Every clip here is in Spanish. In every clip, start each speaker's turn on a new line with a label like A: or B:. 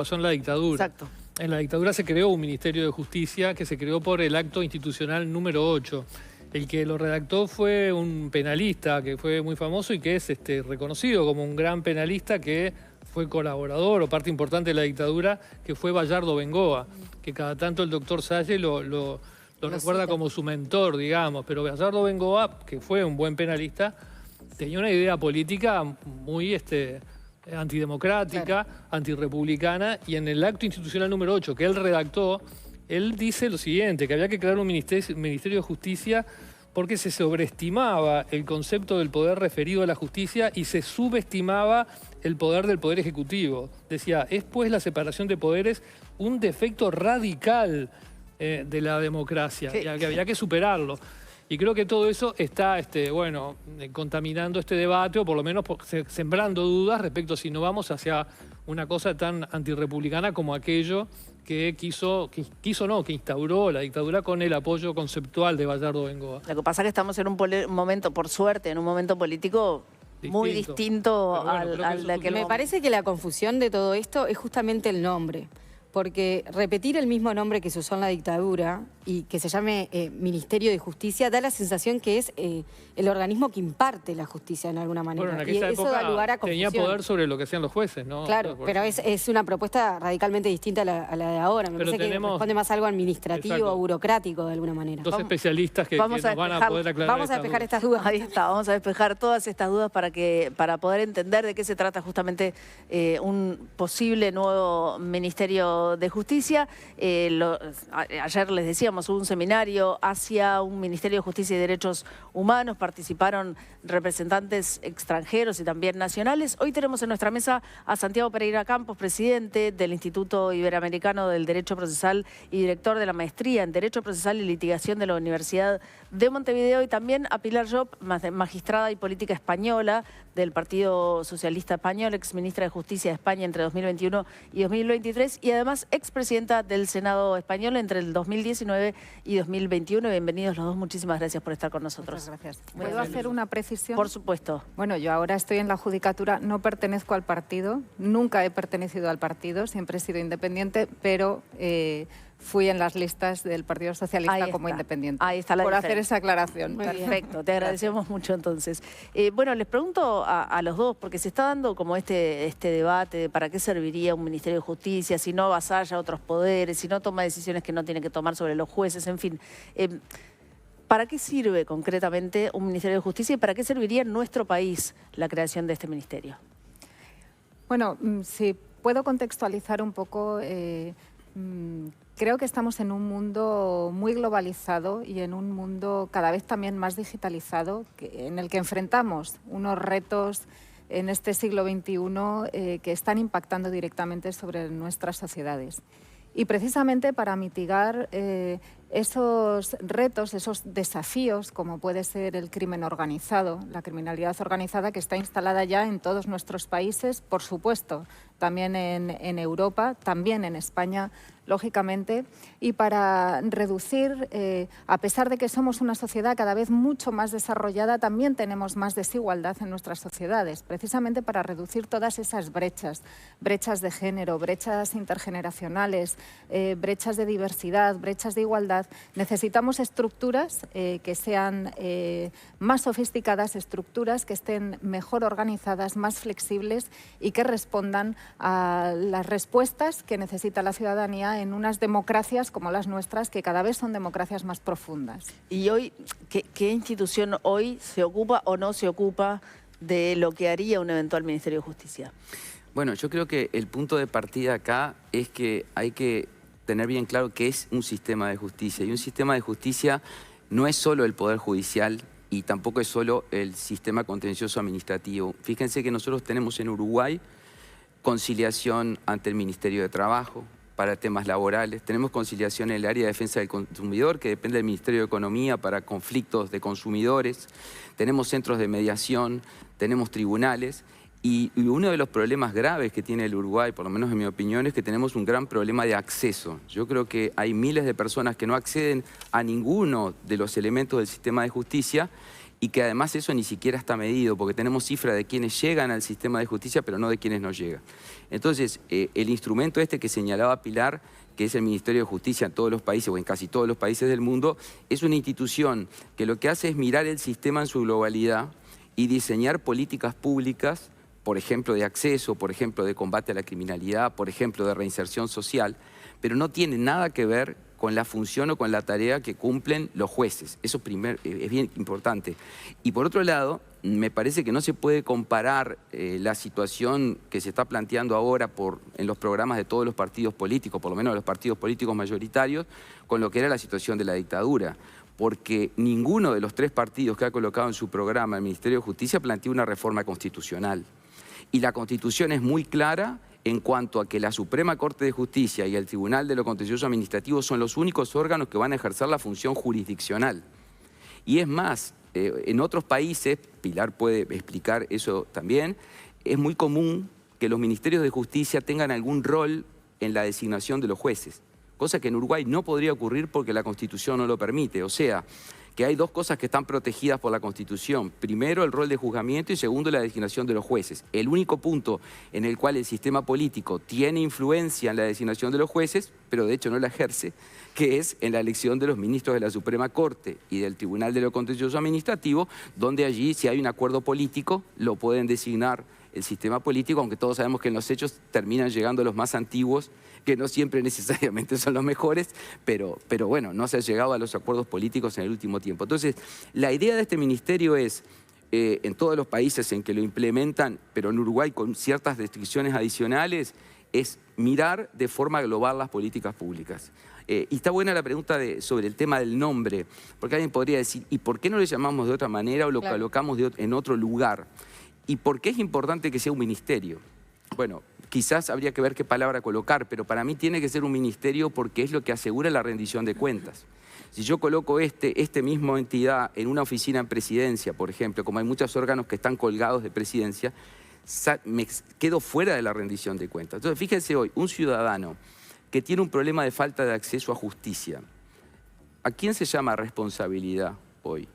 A: pasó en la dictadura.
B: Exacto.
A: En la dictadura se creó un Ministerio de Justicia que se creó por el acto institucional número 8. El que lo redactó fue un penalista que fue muy famoso y que es reconocido como un gran penalista que fue colaborador o parte importante de la dictadura, que fue Bayardo Bengoa, que cada tanto el doctor Salle lo recuerda como su mentor, digamos. Pero Bayardo Bengoa, que fue un buen penalista, tenía una idea política muy antidemocrática, antirrepublicana, y en el acto institucional número 8 que él redactó, él dice lo siguiente, que había que crear un ministerio de Justicia porque se sobreestimaba el concepto del poder referido a la justicia y se subestimaba el poder del Poder Ejecutivo. Decía, es pues la separación de poderes un defecto radical de la democracia, y que había que superarlo. Y creo que todo eso está, contaminando este debate, o por lo menos sembrando dudas respecto a si no vamos hacia una cosa tan antirrepublicana como aquello que que instauró la dictadura con el apoyo conceptual de Bayardo Bengoa.
B: Lo que pasa es que estamos en un momento, por suerte, en un momento político muy distinto al de aquel momento.
C: Me parece que la confusión de todo esto es justamente el nombre. Porque repetir el mismo nombre que se usó en la dictadura y que se llame Ministerio de Justicia da la sensación que es el organismo que imparte la justicia de alguna manera.
A: Bueno, en
C: y
A: aquella
C: eso da lugar a
A: época
C: confusión.
A: tenía poder sobre lo que hacían los jueces, ¿no?
C: Claro, pero es una propuesta radicalmente distinta a la de ahora. Me parece que responde más a algo administrativo o burocrático de alguna manera.
A: Dos especialistas que nos van a poder aclarar.
C: Vamos a despejar estas dudas.
B: Ahí está, vamos a despejar todas estas dudas para poder entender de qué se trata justamente un posible nuevo Ministerio de Justicia. Ayer les decíamos, hubo un seminario hacia un Ministerio de Justicia y Derechos Humanos, participaron representantes extranjeros y también nacionales. Hoy tenemos en nuestra mesa a Santiago Pereira Campos, presidente del Instituto Iberoamericano del Derecho Procesal y director de la Maestría en Derecho Procesal y Litigación de la Universidad de Montevideo, y también a Pilar Llop, magistrada y política española del Partido Socialista Español, exministra de Justicia de España entre 2021 y 2023, y además expresidenta del Senado español entre el 2019 y 2021. Bienvenidos los dos, muchísimas gracias por estar con nosotros.
D: Muchas gracias. ¿Puedo hacer una precisión?
B: Por supuesto.
D: Bueno, yo ahora estoy en la Judicatura, no pertenezco al partido, nunca he pertenecido al partido, siempre he sido independiente, pero fui en las listas del Partido Socialista como independiente.
B: Ahí está la
D: por
B: diferencia.
D: Hacer esa aclaración.
B: Perfecto, te agradecemos mucho entonces. Bueno, les pregunto a los dos, porque se está dando como este debate de para qué serviría un Ministerio de Justicia, si no avasalla a otros poderes, si no toma decisiones que no tiene que tomar sobre los jueces, en fin. ¿Para qué sirve concretamente un Ministerio de Justicia y para qué serviría en nuestro país la creación de este ministerio?
D: Bueno, si puedo contextualizar un poco, creo que estamos en un mundo muy globalizado y en un mundo cada vez también más digitalizado, en el que enfrentamos unos retos en este siglo XXI que están impactando directamente sobre nuestras sociedades. Y precisamente para mitigar esos retos, esos desafíos, como puede ser el crimen organizado, la criminalidad organizada que está instalada ya en todos nuestros países, por supuesto, también en Europa, también en España, lógicamente, y para reducir, a pesar de que somos una sociedad cada vez mucho más desarrollada, también tenemos más desigualdad en nuestras sociedades, precisamente para reducir todas esas brechas de género, brechas intergeneracionales, brechas de diversidad, brechas de igualdad. Necesitamos estructuras que sean más sofisticadas, estructuras que estén mejor organizadas, más flexibles y que respondan a las respuestas que necesita la ciudadanía en unas democracias como las nuestras, que cada vez son democracias más profundas.
B: Y hoy, ¿qué institución hoy se ocupa o no se ocupa de lo que haría un eventual Ministerio de Justicia?
E: Bueno, yo creo que el punto de partida acá es que hay que tener bien claro qué es un sistema de justicia. Y un sistema de justicia no es solo el Poder Judicial y tampoco es solo el sistema contencioso administrativo. Fíjense que nosotros tenemos en Uruguay conciliación ante el Ministerio de Trabajo para temas laborales. Tenemos conciliación en el área de defensa del consumidor, que depende del Ministerio de Economía para conflictos de consumidores. Tenemos centros de mediación, tenemos tribunales. Y uno de los problemas graves que tiene el Uruguay, por lo menos en mi opinión, es que tenemos un gran problema de acceso. Yo creo que hay miles de personas que no acceden a ninguno de los elementos del sistema de justicia y que además eso ni siquiera está medido, porque tenemos cifras de quienes llegan al sistema de justicia, pero no de quienes no llegan. Entonces, el instrumento este que señalaba Pilar, que es el Ministerio de Justicia en todos los países, o en casi todos los países del mundo, es una institución que lo que hace es mirar el sistema en su globalidad y diseñar políticas públicas, por ejemplo, de acceso, por ejemplo, de combate a la criminalidad, por ejemplo, de reinserción social, pero no tiene nada que ver con la función o con la tarea que cumplen los jueces. Eso es bien importante. Y por otro lado, me parece que no se puede comparar la situación que se está planteando ahora en los programas de todos los partidos políticos, por lo menos de los partidos políticos mayoritarios, con lo que era la situación de la dictadura. Porque ninguno de los 3 partidos que ha colocado en su programa el Ministerio de Justicia plantea una reforma constitucional. Y la Constitución es muy clara en cuanto a que la Suprema Corte de Justicia y el Tribunal de lo Contencioso Administrativo son los únicos órganos que van a ejercer la función jurisdiccional. Y es más, en otros países, Pilar puede explicar eso también, es muy común que los ministerios de justicia tengan algún rol en la designación de los jueces, cosa que en Uruguay no podría ocurrir porque la Constitución no lo permite. O sea, que hay 2 cosas que están protegidas por la Constitución. Primero, el rol de juzgamiento y segundo, la designación de los jueces. El único punto en el cual el sistema político tiene influencia en la designación de los jueces, pero de hecho no la ejerce, que es en la elección de los ministros de la Suprema Corte y del Tribunal de lo Contencioso Administrativo, donde allí, si hay un acuerdo político, lo pueden designar el sistema político, aunque todos sabemos que en los hechos terminan llegando los más antiguos, que no siempre necesariamente son los mejores, pero bueno, no se ha llegado a los acuerdos políticos en el último tiempo. Entonces, la idea de este ministerio es, en todos los países en que lo implementan, pero en Uruguay con ciertas restricciones adicionales, es mirar de forma global las políticas públicas. Y está buena la pregunta sobre el tema del nombre, porque alguien podría decir, ¿y por qué no le llamamos de otra manera o lo colocamos en otro lugar? ¿Y por qué es importante que sea un ministerio? Bueno, quizás habría que ver qué palabra colocar, pero para mí tiene que ser un ministerio porque es lo que asegura la rendición de cuentas. Si yo coloco este mismo entidad en una oficina en presidencia, por ejemplo, como hay muchos órganos que están colgados de presidencia, me quedo fuera de la rendición de cuentas. Entonces, fíjense hoy, un ciudadano que tiene un problema de falta de acceso a justicia, ¿a quién se llama responsabilidad hoy?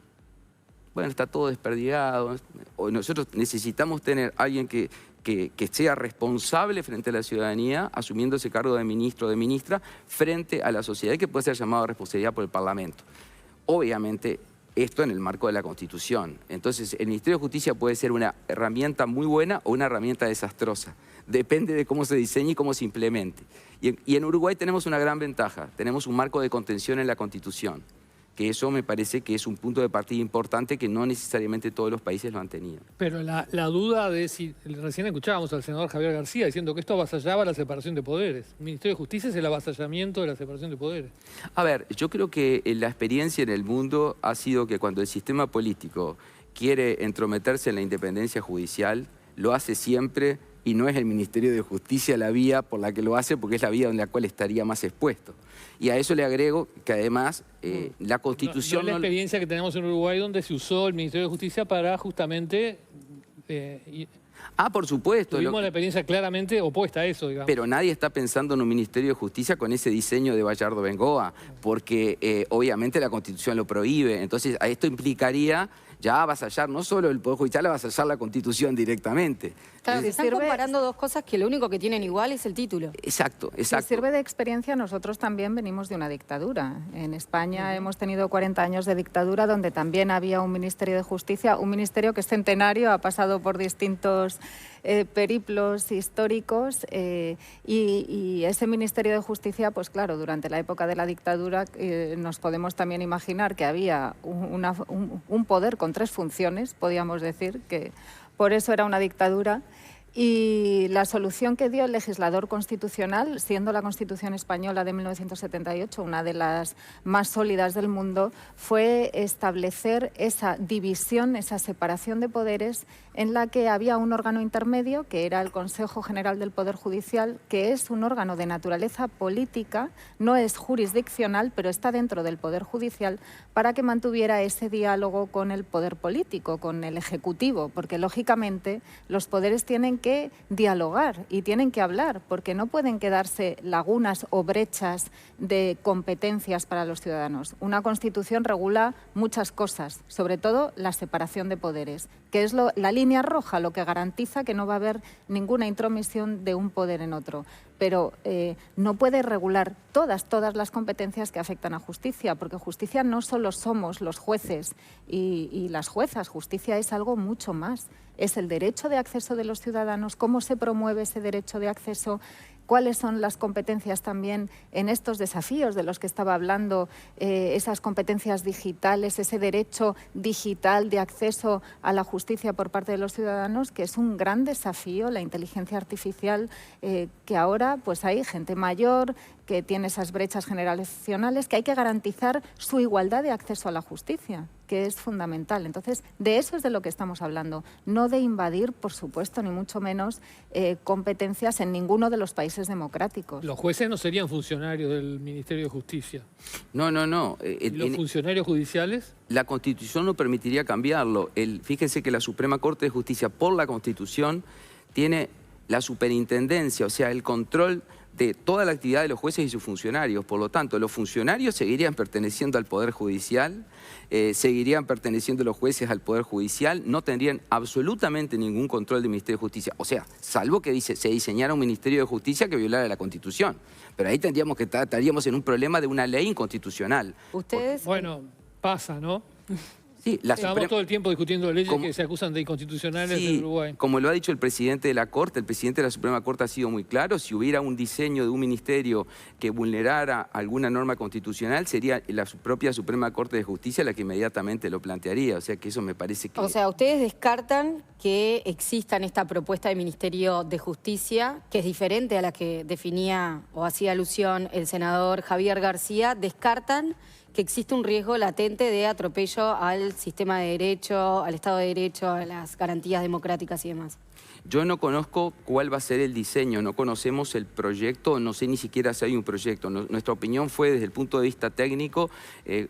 E: Bueno, está todo desperdigado. Nosotros necesitamos tener a alguien que sea responsable frente a la ciudadanía, asumiendo ese cargo de ministro o de ministra, frente a la sociedad, que puede ser llamado a responsabilidad por el Parlamento. Obviamente, esto en el marco de la Constitución. Entonces, el Ministerio de Justicia puede ser una herramienta muy buena o una herramienta desastrosa. Depende de cómo se diseñe y cómo se implemente. Y en Uruguay tenemos una gran ventaja. Tenemos un marco de contención en la Constitución, que eso me parece que es un punto de partida importante que no necesariamente todos los países lo han tenido.
A: Pero la duda de si... Recién escuchábamos al senador Javier García diciendo que esto avasallaba la separación de poderes. El Ministerio de Justicia es el avasallamiento de la separación de poderes.
E: A ver, yo creo que la experiencia en el mundo ha sido que cuando el sistema político quiere entrometerse en la independencia judicial, lo hace siempre y no es el Ministerio de Justicia la vía por la que lo hace, porque es la vía en la cual estaría más expuesto. Y a eso le agrego que además la Constitución...
A: No es la experiencia que tenemos en Uruguay donde se usó el Ministerio de Justicia para justamente...
E: por supuesto.
A: Tuvimos la experiencia claramente opuesta a eso, digamos.
E: Pero nadie está pensando en un Ministerio de Justicia con ese diseño de Bayardo Bengoa, porque obviamente la Constitución lo prohíbe. Entonces, esto implicaría ya avasallar no solo el Poder Judicial, avasallar la Constitución directamente.
C: Claro, se están comparando 2 cosas que lo único que tienen igual es el título.
E: Exacto, exacto.
D: Si sirve de experiencia, nosotros también venimos de una dictadura. En España hemos tenido 40 años de dictadura donde también había un Ministerio de Justicia, un ministerio que es centenario, ha pasado por distintos periplos históricos y ese Ministerio de Justicia, pues claro, durante la época de la dictadura nos podemos también imaginar que había un poder con 3 funciones, podríamos decir, que por eso era una dictadura. Y la solución que dio el legislador constitucional, siendo la Constitución española de 1978 una de las más sólidas del mundo, fue establecer esa división, esa separación de poderes en la que había un órgano intermedio, que era el Consejo General del Poder Judicial, que es un órgano de naturaleza política, no es jurisdiccional, pero está dentro del Poder Judicial, para que mantuviera ese diálogo con el poder político, con el Ejecutivo, porque lógicamente los poderes tienen que dialogar y tienen que hablar, porque no pueden quedarse lagunas o brechas de competencias para los ciudadanos. Una Constitución regula muchas cosas, sobre todo la separación de poderes, que es la línea roja, lo que garantiza que no va a haber ninguna intromisión de un poder en otro. Pero no puede regular todas las competencias que afectan a justicia, porque justicia no solo somos los jueces y las juezas, justicia es algo mucho más. Es el derecho de acceso de los ciudadanos, cómo se promueve ese derecho de acceso, cuáles son las competencias también en estos desafíos de los que estaba hablando, esas competencias digitales, ese derecho digital de acceso a la justicia por parte de los ciudadanos, que es un gran desafío, la inteligencia artificial, que ahora pues hay gente mayor que tiene esas brechas generacionales, que hay que garantizar su igualdad de acceso a la justicia, que es fundamental. Entonces, de eso es de lo que estamos hablando, no de invadir, por supuesto, ni mucho menos competencias en ninguno de los países democráticos.
A: Los jueces no serían funcionarios del Ministerio de Justicia.
E: No, no, no.
A: ¿Y los funcionarios judiciales?
E: La Constitución no permitiría cambiarlo. Fíjense que la Suprema Corte de Justicia, por la Constitución, tiene la superintendencia, o sea, el control de toda la actividad de los jueces y sus funcionarios. Por lo tanto, los funcionarios seguirían perteneciendo al Poder Judicial, seguirían perteneciendo los jueces al Poder Judicial, no tendrían absolutamente ningún control del Ministerio de Justicia. O sea, salvo que se diseñara un Ministerio de Justicia que violara la Constitución. Pero ahí estaríamos en un problema de una ley inconstitucional.
C: Ustedes...
A: Bueno, pasa, ¿no?
E: Sí,
A: Estamos todo el tiempo discutiendo leyes que se acusan de inconstitucionales en Uruguay.
E: Como lo ha dicho el presidente de la Corte, el presidente de la Suprema Corte ha sido muy claro, si hubiera un diseño de un ministerio que vulnerara alguna norma constitucional, sería la propia Suprema Corte de Justicia la que inmediatamente lo plantearía. O sea que eso me parece que...
C: O sea, ustedes descartan que exista esta propuesta de Ministerio de Justicia, que es diferente a la que definía o hacía alusión el senador Javier García, descartan que existe un riesgo latente de atropello al sistema de derecho, al Estado de Derecho, a las garantías democráticas y demás.
E: Yo no conozco cuál va a ser el diseño, no conocemos el proyecto, no sé ni siquiera si hay un proyecto. Nuestra opinión fue desde el punto de vista técnico,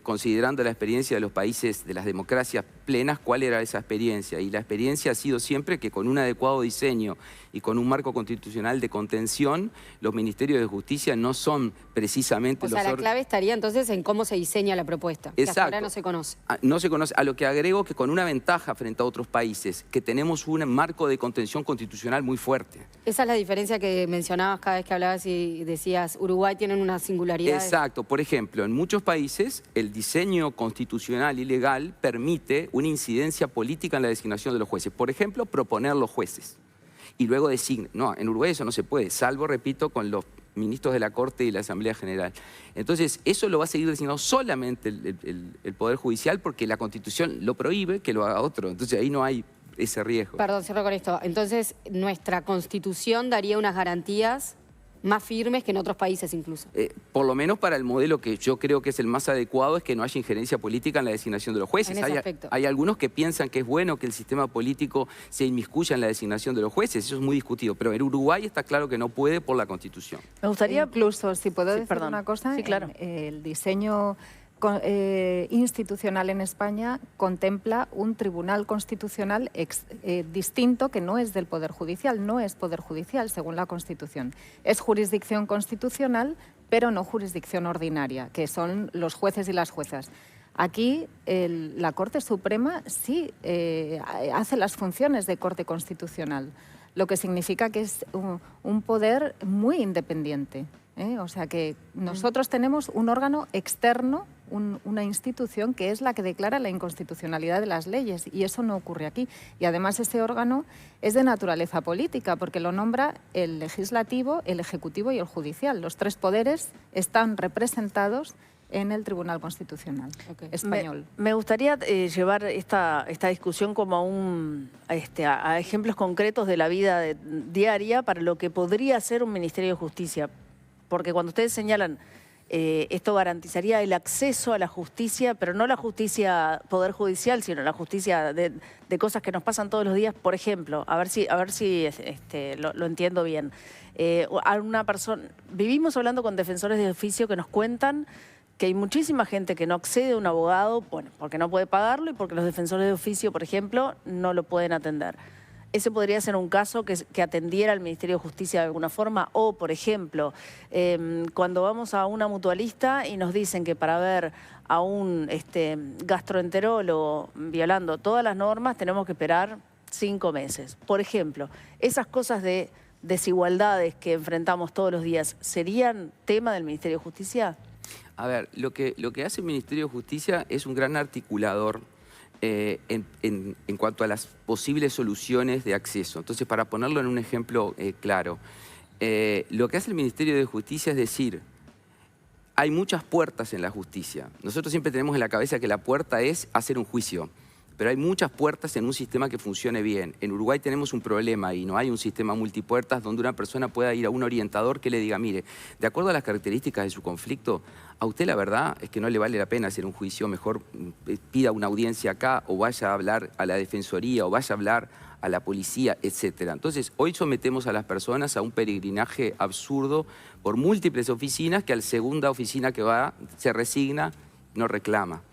E: considerando la experiencia de los países, de las democracias plenas, cuál era esa experiencia. Y la experiencia ha sido siempre que con un adecuado diseño y con un marco constitucional de contención, los ministerios de justicia no son precisamente
C: los... O sea, la clave estaría entonces en cómo se diseña la propuesta, que hasta ahora no se conoce.
E: No se conoce, a lo que agrego que con una ventaja frente a otros países, que tenemos un marco de contención constitucional muy fuerte.
C: Esa es la diferencia que mencionabas cada vez que hablabas y decías, Uruguay tiene una singularidad.
E: Exacto. Por ejemplo, en muchos países el diseño constitucional y legal permite una incidencia política en la designación de los jueces. Por ejemplo, proponer los jueces y luego designar. No, en Uruguay eso no se puede, salvo, repito, con los ministros de la Corte y la Asamblea General. Entonces, eso lo va a seguir designando solamente el Poder Judicial porque la Constitución lo prohíbe que lo haga otro. Entonces, ahí no hay ese riesgo.
C: Perdón, cierro con esto. Entonces, nuestra Constitución daría unas garantías más firmes que en otros países incluso.
E: Por lo menos para el modelo que yo creo que es el más adecuado, es que no haya injerencia política en la designación de los jueces. Hay algunos que piensan que es bueno que el sistema político se inmiscuya en la designación de los jueces, eso es muy discutido, pero en Uruguay está claro que no puede por la Constitución.
B: Me gustaría...
D: Incluso, si puedo decir una cosa,
B: sí, claro.
D: El diseño institucional en España contempla un tribunal constitucional distinto que no es del Poder Judicial, no es Poder Judicial según la Constitución. Es jurisdicción constitucional, pero no jurisdicción ordinaria, que son los jueces y las juezas. Aquí la Corte Suprema sí hace las funciones de Corte Constitucional, lo que significa que es un poder muy independiente. O sea que nosotros tenemos un órgano externo, una institución que es la que declara la inconstitucionalidad de las leyes y eso no ocurre aquí. Y además ese órgano es de naturaleza política porque lo nombra el legislativo, el ejecutivo y el judicial. Los tres poderes están representados en el Tribunal Constitucional español.
B: Me gustaría llevar esta discusión como a ejemplos concretos de la vida diaria para lo que podría ser un Ministerio de Justicia. Porque cuando ustedes señalan esto garantizaría el acceso a la justicia, pero no la justicia poder judicial, sino la justicia de cosas que nos pasan todos los días. Por ejemplo, a ver si lo entiendo bien. Vivimos hablando con defensores de oficio que nos cuentan que hay muchísima gente que no accede a un abogado, bueno, porque no puede pagarlo y porque los defensores de oficio, por ejemplo, no lo pueden atender. ese podría ser un caso que atendiera al Ministerio de Justicia de alguna forma. O, por ejemplo, cuando vamos a una mutualista y nos dicen que para ver a un gastroenterólogo violando todas las normas tenemos que esperar 5 meses. Por ejemplo, esas cosas de desigualdades que enfrentamos todos los días, ¿serían tema del Ministerio de Justicia?
E: A ver, lo que hace el Ministerio de Justicia es un gran articulador en cuanto a las posibles soluciones de acceso. Entonces, para ponerlo en un ejemplo claro, lo que hace el Ministerio de Justicia es decir, hay muchas puertas en la justicia. Nosotros siempre tenemos en la cabeza que la puerta es hacer un juicio, pero hay muchas puertas en un sistema que funcione bien. En Uruguay tenemos un problema y no hay un sistema multipuertas donde una persona pueda ir a un orientador que le diga, mire, de acuerdo a las características de su conflicto, a usted la verdad es que no le vale la pena hacer un juicio, mejor pida una audiencia acá o vaya a hablar a la Defensoría o vaya a hablar a la policía, etc. Entonces, hoy sometemos a las personas a un peregrinaje absurdo por múltiples oficinas que a la segunda oficina que va se resigna, no reclama.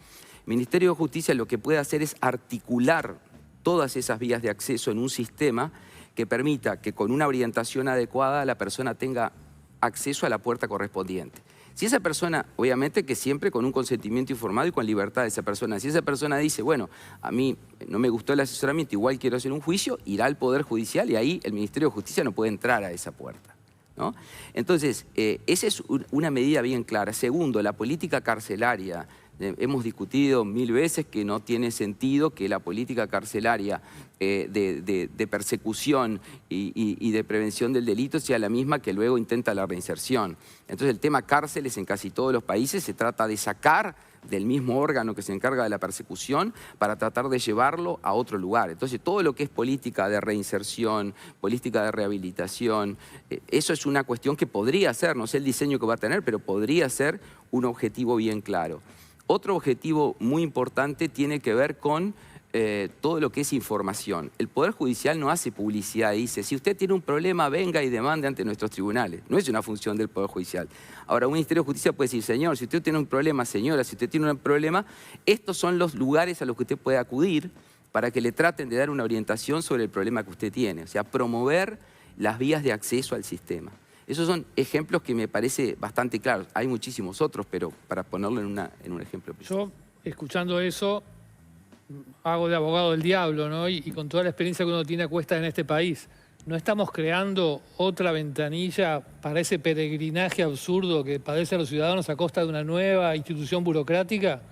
E: El Ministerio de Justicia lo que puede hacer es articular todas esas vías de acceso en un sistema que permita que con una orientación adecuada la persona tenga acceso a la puerta correspondiente. Si esa persona, obviamente que siempre con un consentimiento informado y con libertad de esa persona, si esa persona dice, bueno, a mí no me gustó el asesoramiento, igual quiero hacer un juicio, irá al Poder Judicial y ahí el Ministerio de Justicia no puede entrar a esa puerta, ¿no? Entonces, esa es una medida bien clara. Segundo, la política carcelaria. Hemos discutido 1000 veces que no tiene sentido que la política carcelaria de persecución y de prevención del delito sea la misma que luego intenta la reinserción. Entonces el tema cárceles en casi todos los países se trata de sacar del mismo órgano que se encarga de la persecución para tratar de llevarlo a otro lugar. Entonces todo lo que es política de reinserción, política de rehabilitación, eso es una cuestión que podría ser, no sé el diseño que va a tener, pero podría ser un objetivo bien claro. Otro objetivo muy importante tiene que ver con todo lo que es información. El Poder Judicial no hace publicidad y dice, si usted tiene un problema, venga y demande ante nuestros tribunales. No es una función del Poder Judicial. Ahora, un Ministerio de Justicia puede decir, señor, si usted tiene un problema, señora, si usted tiene un problema, estos son los lugares a los que usted puede acudir para que le traten de dar una orientación sobre el problema que usted tiene. O sea, promover las vías de acceso al sistema. Esos son ejemplos que me parece bastante claros. Hay muchísimos otros, pero para ponerlo en un ejemplo.
A: Yo, escuchando eso, hago de abogado del diablo, ¿no? Y con toda la experiencia que uno tiene a cuestas en este país, ¿no estamos creando otra ventanilla para ese peregrinaje absurdo que padecen los ciudadanos a costa de una nueva institución burocrática?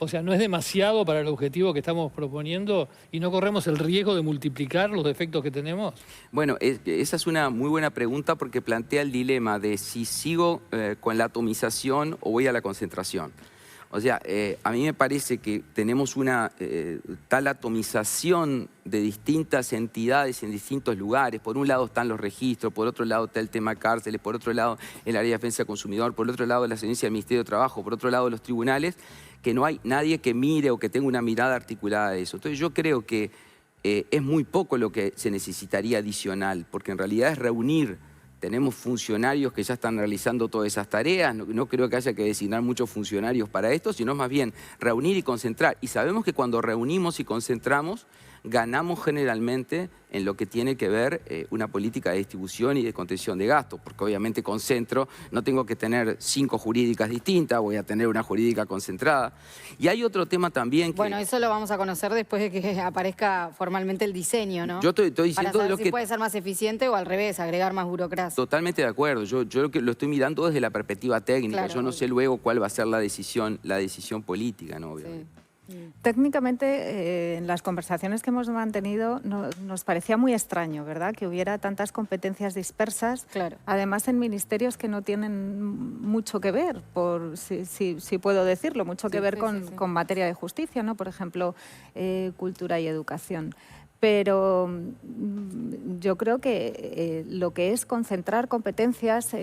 A: O sea, ¿no es demasiado para el objetivo que estamos proponiendo y no corremos el riesgo de multiplicar los defectos que tenemos?
E: Bueno, esa es una muy buena pregunta porque plantea el dilema de si sigo con la atomización o voy a la concentración. O sea, a mí me parece que tenemos una tal atomización de distintas entidades en distintos lugares. Por un lado están los registros, por otro lado está el tema cárceles, por otro lado el área de defensa del consumidor, por otro lado la Gerencia del Ministerio de Trabajo, por otro lado los tribunales, que no hay nadie que mire o que tenga una mirada articulada de eso. Entonces yo creo que es muy poco lo que se necesitaría adicional, porque en realidad es reunir. Tenemos funcionarios que ya están realizando todas esas tareas, no creo que haya que designar muchos funcionarios para esto, sino más bien reunir y concentrar. Y sabemos que cuando reunimos y concentramos, ganamos generalmente en lo que tiene que ver una política de distribución y de contención de gastos, porque obviamente concentro, no tengo que tener 5 jurídicas distintas, voy a tener una jurídica concentrada. Y hay otro tema también que...
C: Bueno, eso lo vamos a conocer después de que aparezca formalmente el diseño, ¿no?
E: Yo estoy diciendo
C: para saber
E: lo
C: si
E: que...
C: puede ser más eficiente o al revés, agregar más burocracia.
E: Totalmente de acuerdo, yo lo estoy mirando desde la perspectiva técnica,
C: Claro,
E: yo no sé luego cuál va a ser la decisión política, ¿no? Obviamente.
C: Sí.
D: Técnicamente, en las conversaciones que hemos mantenido, nos parecía muy extraño, ¿verdad?, que hubiera tantas competencias dispersas,
C: Claro.
D: además en ministerios que no tienen mucho que ver, si puedo decirlo, mucho que ver con materia de justicia, ¿no? Por ejemplo, cultura y educación. Pero yo creo que lo que es concentrar competencias,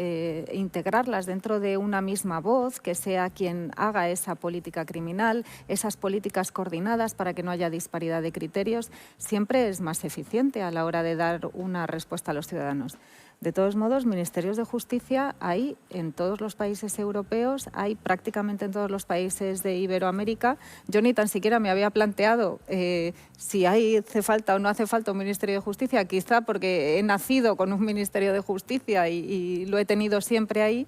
D: integrarlas dentro de una misma voz, que sea quien haga esa política criminal, esas políticas coordinadas para que no haya disparidad de criterios, siempre es más eficiente a la hora de dar una respuesta a los ciudadanos. De todos modos, ministerios de justicia hay en todos los países europeos, hay prácticamente en todos los países de Iberoamérica. Yo ni tan siquiera me había planteado si hace falta o no hace falta un ministerio de justicia, quizá porque he nacido con un ministerio de justicia y lo he tenido siempre ahí.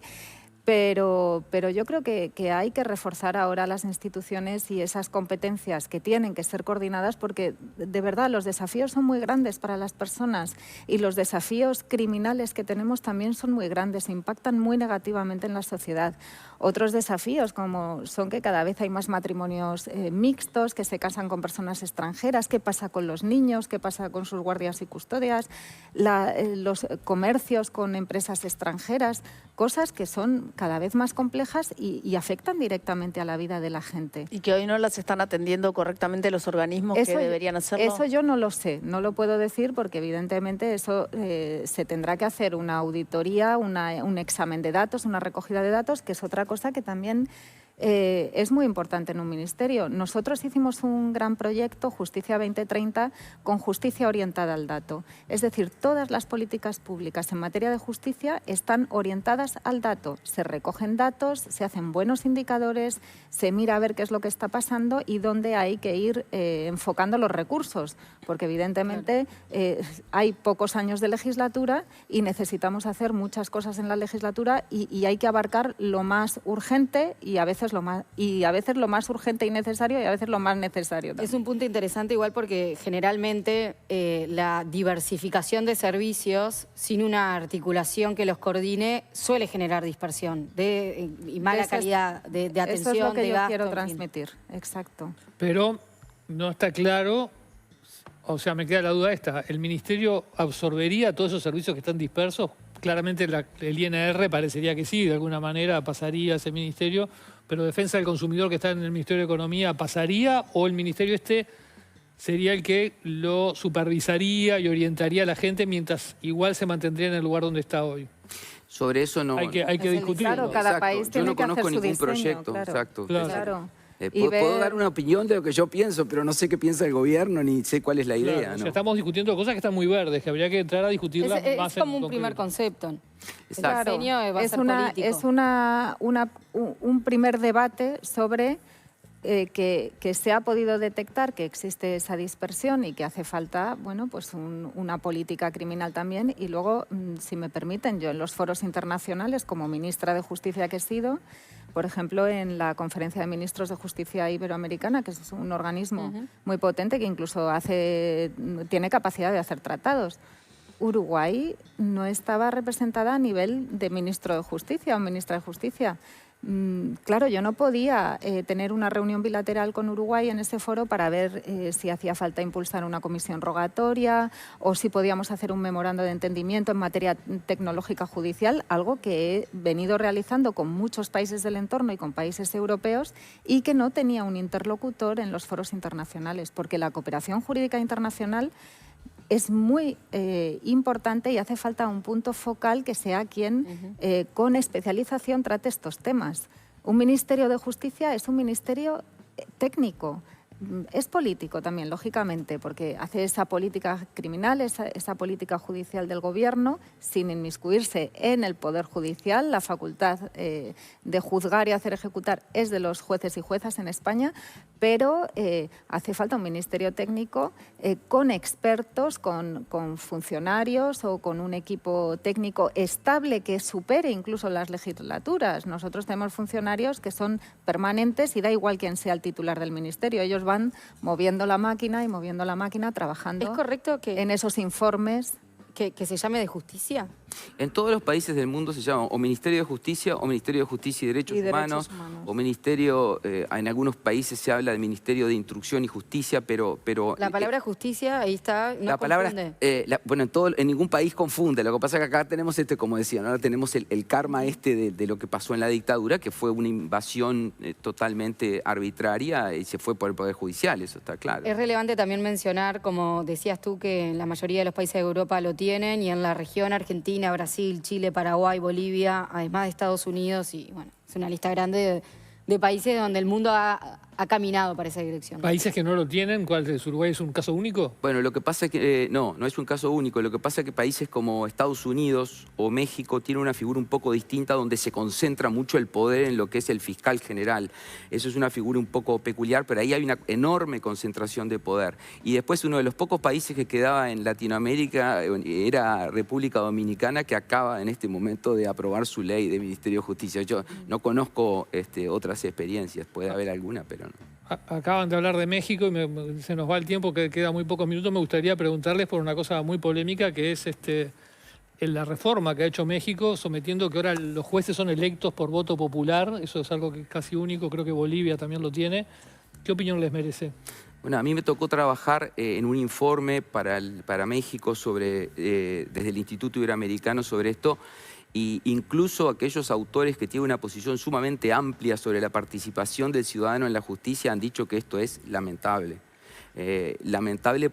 D: Pero yo creo que hay que reforzar ahora las instituciones y esas competencias que tienen que ser coordinadas, porque de verdad los desafíos son muy grandes para las personas y los desafíos criminales que tenemos también son muy grandes, impactan muy negativamente en la sociedad. Otros desafíos como son que cada vez hay más matrimonios mixtos, que se casan con personas extranjeras, qué pasa con los niños, qué pasa con sus guardias y custodias, los comercios con empresas extranjeras, cosas que son cada vez más complejas y afectan directamente a la vida de la gente.
B: Y que hoy no las están atendiendo correctamente los organismos que deberían hacerlo.
D: Eso yo no lo sé, no lo puedo decir porque evidentemente eso se tendrá que hacer una auditoría, un examen de datos, una recogida de datos, que es otra cosa que también es muy importante en un ministerio. Nosotros hicimos un gran proyecto, Justicia 2030, con justicia orientada al dato. Es decir, todas las políticas públicas en materia de justicia están orientadas al dato. Se recogen datos, se hacen buenos indicadores, se mira a ver qué es lo que está pasando y dónde hay que ir enfocando los recursos, porque evidentemente hay pocos años de legislatura y necesitamos hacer muchas cosas en la legislatura y hay que abarcar lo más urgente y a veces lo más urgente y necesario y a veces lo más necesario también.
C: Es un punto interesante igual porque generalmente la diversificación de servicios sin una articulación que los coordine suele generar dispersión y mala calidad de atención.
D: Eso es lo que
C: de
D: yo
C: gasto,
D: quiero
C: en fin.
D: transmitir, exacto.
A: Pero no está claro, o sea, me queda la duda esta, ¿el ministerio absorbería todos esos servicios que están dispersos? Claramente el INR parecería que sí, de alguna manera pasaría a ese ministerio, pero Defensa del Consumidor que está en el Ministerio de Economía, ¿pasaría? ¿O el ministerio sería el que lo supervisaría y orientaría a la gente mientras igual se mantendría en el lugar donde está hoy?
E: Sobre eso no...
A: Hay que discutirlo.
D: Claro, cada
E: Exacto.
D: país
E: Yo
D: tiene
E: no
D: que hacer
E: conozco
D: su
E: ningún
D: diseño,
E: proyecto,
D: claro.
E: exacto.
D: Claro.
F: Puedo dar una opinión de lo que yo pienso, pero no sé qué piensa el gobierno ni sé cuál es la idea.
A: Claro, o sea,
F: ¿no?
A: estamos discutiendo cosas que están muy verdes, que habría que entrar a discutirlas más
C: Es como
A: en
C: un primer
A: concreto.
C: concepto.
E: Exacto.
C: El diseño va a ser político.
D: Es un primer debate sobre que se ha podido detectar que existe esa dispersión y que hace falta, bueno, pues una política criminal también. Y luego, si me permiten, yo en los foros internacionales, como ministra de Justicia que he sido, por ejemplo, en la Conferencia de Ministros de Justicia Iberoamericana, que es un organismo muy potente que incluso tiene capacidad de hacer tratados. Uruguay no estaba representada a nivel de ministro de Justicia o ministra de Justicia. Claro, yo no podía tener una reunión bilateral con Uruguay en ese foro para ver si hacía falta impulsar una comisión rogatoria o si podíamos hacer un memorando de entendimiento en materia tecnológica judicial, algo que he venido realizando con muchos países del entorno y con países europeos y que no tenía un interlocutor en los foros internacionales, porque la cooperación jurídica internacional es muy importante y hace falta un punto focal que sea quien con especialización trate estos temas. Un ministerio de justicia es un ministerio técnico. Es político también, lógicamente, porque hace esa política criminal, esa política judicial del gobierno, sin inmiscuirse en el Poder Judicial. La facultad de juzgar y hacer ejecutar es de los jueces y juezas en España, pero hace falta un ministerio técnico con expertos, con funcionarios o con un equipo técnico estable que supere incluso las legislaturas. Nosotros tenemos funcionarios que son permanentes y da igual quién sea el titular del ministerio. Ellos van moviendo la máquina y moviendo la máquina, trabajando.
C: ¿Es correcto que
D: en esos informes
C: que se llame de justicia?
E: En todos los países del mundo se llama o Ministerio de Justicia o Ministerio de Justicia y Derechos Humanos, o Ministerio, en algunos países se habla de Ministerio de Instrucción y Justicia, pero
C: La palabra justicia, ahí está, no
E: la palabra,
C: confunde.
E: bueno, en ningún país confunde. Lo que pasa es que acá tenemos como decían, ahora tenemos el karma de lo que pasó en la dictadura, que fue una invasión totalmente arbitraria y se fue por el Poder Judicial, eso está claro.
C: Es relevante también mencionar, como decías tú, que en la mayoría de los países de Europa lo tienen y en la región Argentina, Brasil, Chile, Paraguay, Bolivia, además de Estados Unidos y bueno, es una lista grande de países donde el mundo ha ha caminado para esa dirección.
A: ¿Países que no lo tienen? ¿Cuál es? ¿Uruguay es un caso único?
E: Bueno, lo que pasa es que no es un caso único. Lo que pasa es que países como Estados Unidos o México tienen una figura un poco distinta donde se concentra mucho el poder en lo que es el fiscal general. Eso es una figura un poco peculiar, pero ahí hay una enorme concentración de poder. Y después uno de los pocos países que quedaba en Latinoamérica era República Dominicana, que acaba en este momento de aprobar su ley de Ministerio de Justicia. Yo no conozco otras experiencias, puede haber alguna, pero no.
A: Acaban de hablar de México y se nos va el tiempo, que queda muy pocos minutos. Me gustaría preguntarles por una cosa muy polémica, que es en la reforma que ha hecho México, sometiendo que ahora los jueces son electos por voto popular. Eso es algo que es casi único, creo que Bolivia también lo tiene. ¿Qué opinión les merece?
E: Bueno, a mí me tocó trabajar en un informe para México desde el Instituto Iberoamericano sobre esto. Y incluso aquellos autores que tienen una posición sumamente amplia sobre la participación del ciudadano en la justicia han dicho que esto es lamentable. Lamentable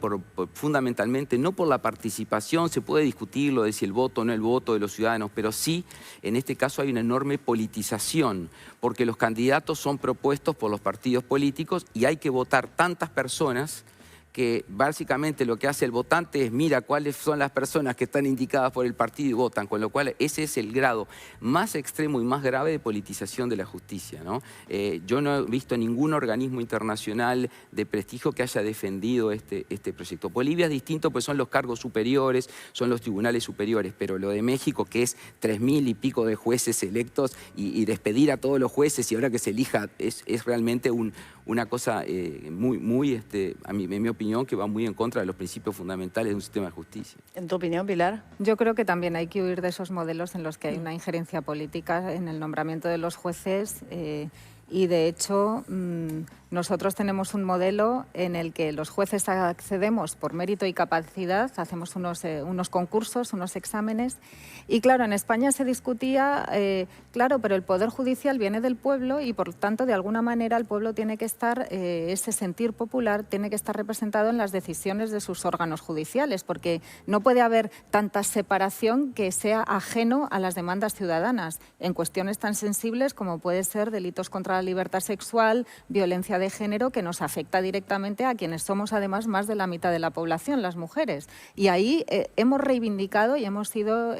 E: fundamentalmente no por la participación, se puede discutirlo de si el voto o no el voto de los ciudadanos, pero sí, en este caso hay una enorme politización, porque los candidatos son propuestos por los partidos políticos y hay que votar tantas personas que básicamente lo que hace el votante es mira cuáles son las personas que están indicadas por el partido y votan, con lo cual ese es el grado más extremo y más grave de politización de la justicia, ¿no? Yo no he visto ningún organismo internacional de prestigio que haya defendido este proyecto. Bolivia es distinto, pues son los cargos superiores, son los tribunales superiores, pero lo de México, que es 3.000 y pico de jueces electos y despedir a todos los jueces y ahora que se elija, es realmente una cosa muy, en mi opinión, que va muy en contra de los principios fundamentales de un sistema de justicia.
B: ¿En tu opinión, Pilar?
D: Yo creo que también hay que huir de esos modelos en los que hay una injerencia política en el nombramiento de los jueces y, de hecho, nosotros tenemos un modelo en el que los jueces accedemos por mérito y capacidad, hacemos unos concursos, unos exámenes. Y claro, en España se discutía, claro, pero el Poder Judicial viene del pueblo y por tanto, de alguna manera, el pueblo tiene que estar, ese sentir popular tiene que estar representado en las decisiones de sus órganos judiciales, porque no puede haber tanta separación que sea ajeno a las demandas ciudadanas en cuestiones tan sensibles como puede ser delitos contra la libertad sexual, violencia de género, que nos afecta directamente a quienes somos además más de la mitad de la población, las mujeres. Y ahí hemos reivindicado y hemos sido,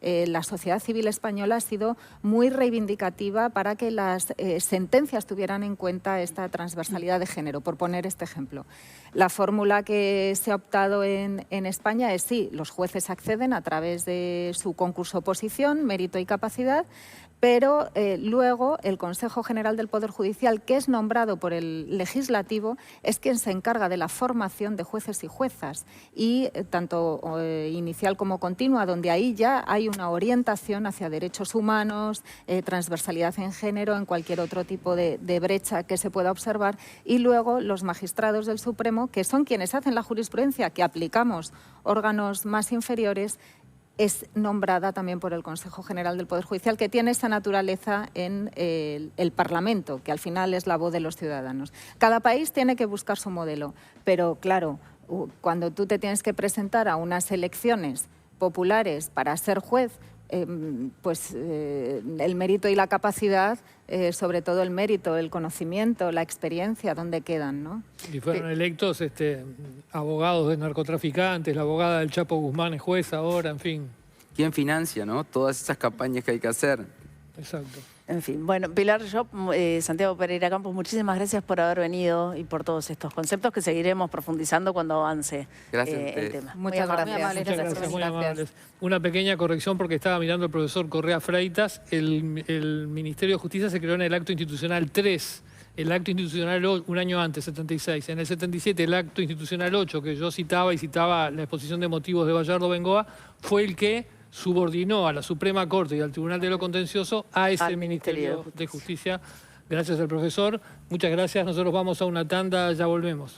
D: la sociedad civil española ha sido muy reivindicativa para que las sentencias tuvieran en cuenta esta transversalidad de género, por poner este ejemplo. La fórmula que se ha optado en España es sí, los jueces acceden a través de su concurso-oposición, mérito y capacidad, pero luego el Consejo General del Poder Judicial, que es nombrado por el Legislativo, es quien se encarga de la formación de jueces y juezas, y tanto inicial como continua, donde ahí ya hay una orientación hacia derechos humanos, transversalidad en género, en cualquier otro tipo de brecha que se pueda observar, y luego los magistrados del Supremo, que son quienes hacen la jurisprudencia que aplicamos órganos más inferiores, es nombrada también por el Consejo General del Poder Judicial, que tiene esa naturaleza en el Parlamento, que al final es la voz de los ciudadanos. Cada país tiene que buscar su modelo, pero claro, cuando tú te tienes que presentar a unas elecciones populares para ser juez, el mérito y la capacidad, sobre todo el mérito, el conocimiento, la experiencia, ¿dónde quedan, no?
A: Y fueron electos abogados de narcotraficantes, la abogada del Chapo Guzmán es juez ahora, en fin.
E: ¿Quién financia, no? Todas esas campañas que hay que hacer.
A: Exacto.
B: En fin, bueno, Pilar Llop, Santiago Pereira Campos, muchísimas gracias por haber venido y por todos estos conceptos que seguiremos profundizando cuando avance el tema.
D: Muchas gracias.
A: Muchas gracias, muy amables. Una pequeña corrección porque estaba mirando el profesor Correa Freitas. El Ministerio de Justicia se creó en el Acto Institucional 3. El Acto Institucional un año antes, 76. En el 77, el Acto Institucional 8, que yo citaba y citaba la exposición de motivos de Bayardo Bengoa, fue el que subordinó a la Suprema Corte y al Tribunal de lo Contencioso a ese Ministerio de Justicia. Gracias al profesor. Muchas gracias. Nosotros vamos a una tanda, ya volvemos.